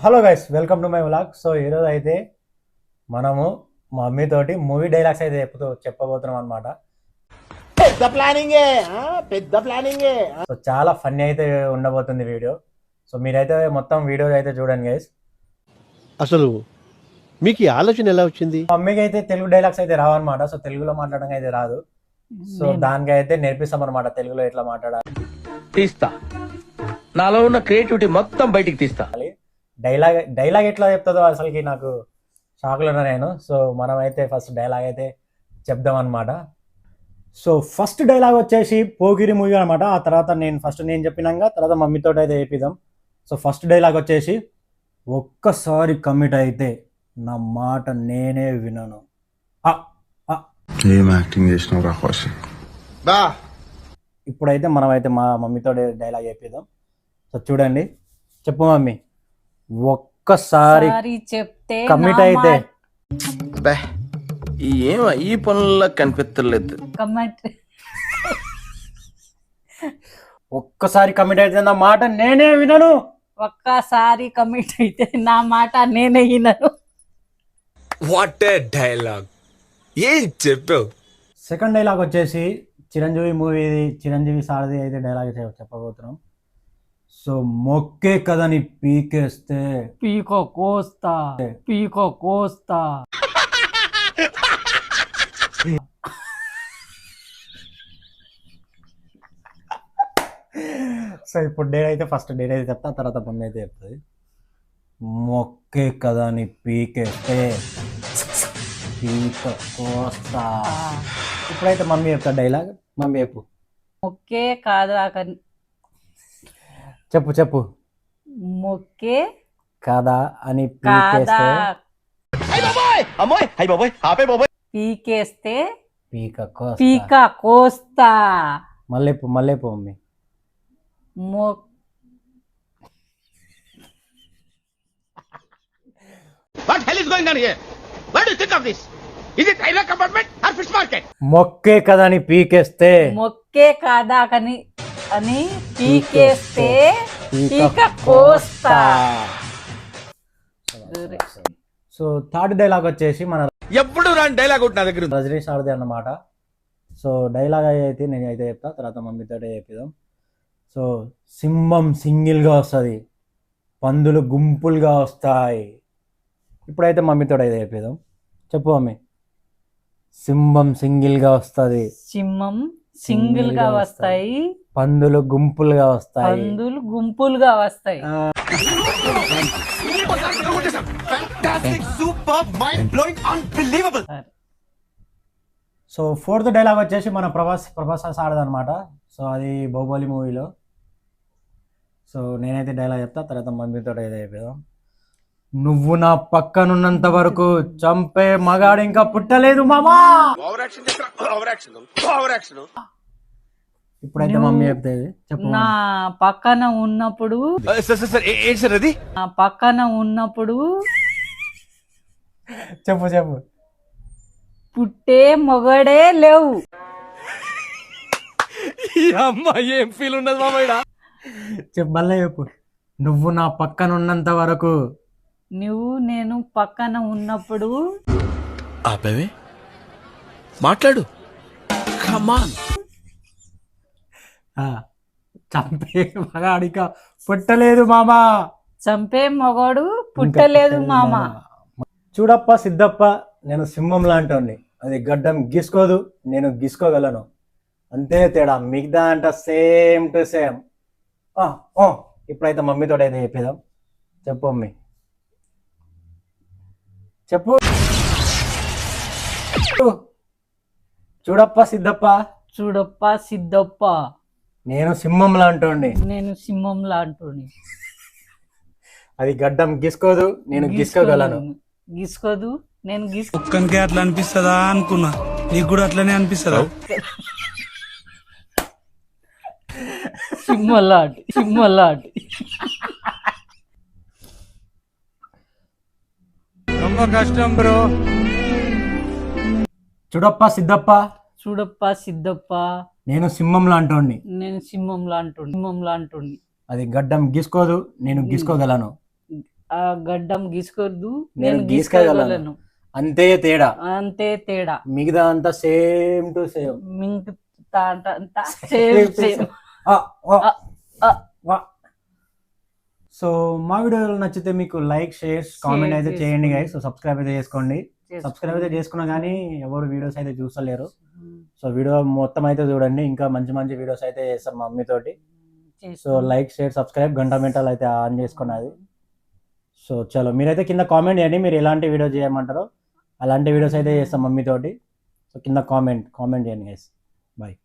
Hello guys, welcome to my vlog. So ఈరోజు అయితే మనము మా మమ్మీ తోటి మూవీ డైలాగ్స్ అయితే చెప్పబోతున్నాం అనమాట. పెద్ద ప్లానింగే. సో చాలా ఫన్నీ అయితే ఉండబోతుంది వీడియో. సో మీరైతే మొత్తం వీడియో అయితే చూడండి గైస్. అసలు మీకు ఈ ఆలోచన ఎలా వచ్చింది? మమ్మీకి అయితే తెలుగు డైలాగ్స్ అయితే రావన్నమాట. సో తెలుగులో మాట్లాడడం అయితే రాదు. సో దానికి అయితే నేర్పిస్తాం అనమాట, తెలుగులో ఎట్లా మాట్లాడాలి. తీస్తా, నాలో ఉన్న క్రియేటివిటీ మొత్తం బయటికి తీస్తా. డైలాగ్ ఎట్లా చెప్తుందో అసలుకి నాకు షాక్లో ఉన్నా నేను. సో మనం అయితే ఫస్ట్ డైలాగ్ అయితే చెప్దాం అనమాట. సో ఫస్ట్ డైలాగ్ వచ్చేసి పోకిరి మూవీ అనమాట. ఆ తర్వాత నేను చెప్పినాక తర్వాత మమ్మీతో అయితే చెప్పిద్దాం. సో ఫస్ట్ డైలాగ్ వచ్చేసి, ఒక్కసారి కమిట్ అయితే నా మాట నేనే వినను. ఏం యాక్టింగ్ చేసినావు రా కౌశిక్. ఇప్పుడైతే మనమైతే మా మమ్మీతో డైలాగ్ చెప్పిద్దాం. సో చూడండి, చెప్పు మమ్మీ. ఒక్కసారి చెప్తే కమిట్ అయితే ఏం ఈ పనుల్లో కనిపించలేదు. ఒక్కసారి కమిట్ అయితే నా మాట నేనే వినను. ఒక్కసారి కమిట్ అయితే నా మాట నేనే వినను. వాట్ ఏ డైలాగ్, ఏం చెప్పావు. సెకండ్ డైలాగ్ వచ్చేసి చిరంజీవి మూవీది, చిరంజీవి సారది అయితే డైలాగ్ చెప్పబోతున్నాం. సో మొక్కే కదని పీకేస్తే పీకో కోస్తా. సో ఇప్పుడు ఫస్ట్ డేట్ అయితే చెప్తా, తర్వాత మమ్మీ అయితే చెప్తుంది. మొక్కే కదని పీకేస్తే పీక కోస్తా. ఇప్పుడైతే మమ్మీ చెప్తా డైలాగ్. మమ్మీ చెప్పు. మొక్కే కాదా చెప్పు. మొక్కే కాదా అని కాదా పీకేస్తే పీకేస్తే పీక కోస్తా. మళ్ళీ mummy. What hell is going on here? What do you think of this? Is it railway compartment or fish market? మొక్కే కదని పీకేస్తే మొక్కే కాదా అని పీకేస్తే పీక కోస్తా. సో థర్డ్ డైలాగ్ వచ్చేసి మన ఎప్పుడు రాని డైలాగ్ ఒకటి నా దగ్గర ఉంది. రజనీ సార్ది అన్నమాట. సో డైలాగ్ అయితే నేను అయితే చెప్తా, తర్వాత మమ్మీతో చెప్పిద్దాం. సో సింహం సింగిల్గా వస్తుంది, పందులు గుంపులుగా వస్తాయి. ఇప్పుడైతే మమ్మీతో అయితే చెప్పిద్దాం. చెప్పు మమ్మీ. సింహం సింగిల్గా వస్తుంది, సింహం సింగిల్ గా వస్తాయి, పందులు గుంపులుగా వస్తాయి. సో ఫోర్త్ డైలాగ్ వచ్చేసి మన ప్రభాస్ ఆడదనమాట. సో అది బాహుబలి మూవీలో. సో నేనైతే డైలాగ్ చెప్తా, తర్వాత మమ్మీతో అయితే చెప్పేదాం. నువ్వు నా పక్కనున్నంత వరకు చంపే మగాడు ఇంకా పుట్టలేదు మామా. ఇప్పుడైతే మమ్మీ చెప్తాది. చెప్పు. నా పక్కన ఉన్నప్పుడు చెప్పు. పుట్టే మొగడే లేవు. ఏం ఫీల్ ఉన్నది మామయ్య. చెప్పు, మళ్ళీ చెప్పు. నువ్వు నా పక్కన ఉన్నంత వరకు. నేను పక్కన ఉన్నప్పుడు. ఆపేవే, మాట్లాడు. కమాన్. చంపే మగాడిక పుట్టలేదు మామా. చంపే మొగడు పుట్టలేదు మామ. చూడప్ప సిద్ధప్ప, నేను సింహం లాంటి, అది గడ్డం గీసుకోదు, నేను గీసుకోగలను. అంతే తేడా, మిగతా అంట సేమ్ టు సేమ్. ఇప్పుడైతే మమ్మీతో అయితే చెప్పేదాం. చెప్పు మమ్మీ. చెప్పు. చూడప్ప సిద్ధప్ప, నేను సింహం లాంటి, అది గడ్డం గీసుకోదు, నేను గీసుకోగలను. ఒక్కనికే అట్లా అనిపిస్తుందా అనుకున్నా, నీకు కూడా అట్లనే అనిపిస్తుందా? సింహలాంటి. ரொம்ப కష్టం బ్రో. చూడప్ప సిద్ధప్ప, నేను సింహం లాంటి, అది గడ్డం గీసుకోదు, నేను గీసుకోగలను. ఆ గడ్డం గీసుకోవద్దు, నేను నేను గీసుకోగలను. గీసుకోగలను. అంతే తేడా, అంతే తేడా. మిగతా అంతా సేమ్ టు సేమ్. మిగతా అంతా సేమ్ సేమ్. సో మా వీడియోలు నచ్చితే మీకు లైక్ షేర్ కామెంట్ అయితే చేయండి గైస్. సో సబ్స్క్రైబ్ అయితే చేసుకోండి. సబ్స్క్రైబ్ అయితే చేసుకున్నా కానీ ఎవరు వీడియోస్ అయితే చూస్తలేరు. సో వీడియో మొత్తం అయితే చూడండి, ఇంకా మంచి మంచి వీడియోస్ అయితే చేస్తాం మా మమ్మీతోటి. సో లైక్ షేర్ సబ్స్క్రైబ్ గంట మెంటల్ అయితే ఆన్ చేసుకున్నది. సో చలో మీరైతే కింద కామెంట్ చేయండి, మీరు ఎలాంటి వీడియో చేయమంటారో అలాంటి వీడియోస్ అయితే చేస్తాం మమ్మీతోటి. సో కింద కామెంట్ చేయండి గైస్. బాయ్.